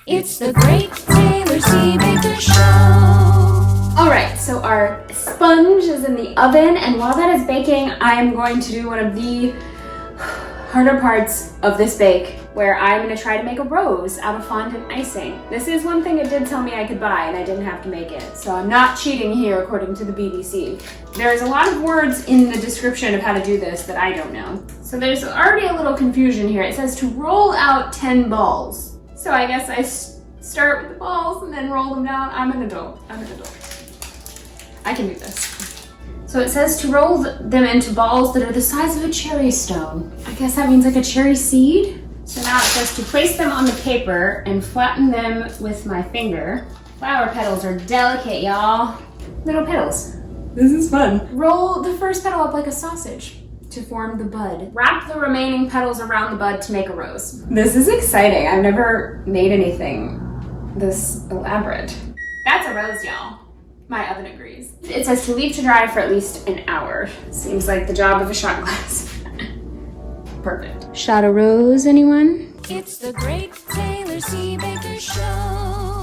It's the Great Taylor C. Baker Show. All right, so our sponge is in the oven, and while that is baking, I am going to do one of the harder parts of this bake, where I'm gonna try to make a rose out of fondant icing. This is one thing it did tell me I could buy, and I didn't have to make it, so I'm not cheating here according to the BBC. There's a lot of words in the description of how to do this that I don't know. So there's already a little confusion here. It says to roll out 10 balls. So I guess I start with the balls and then roll them down. I'm an adult. I can do this. So it says to roll them into balls that are the size of a cherry stone. I guess that means like a cherry seed. So now it says to place them on the paper and flatten them with my finger. Flower petals are delicate, y'all. Little petals. This is fun. Roll the first petal up like a sausage to form the bud. Wrap the remaining petals around the bud to make a rose. This is exciting. I've never made anything this elaborate. That's a rose, y'all. My oven agrees. It says to leave to dry for at least an hour. Seems like the job of a shot glass. Perfect. Shot a rose, anyone? It's the Great Taylor C. Baker Show.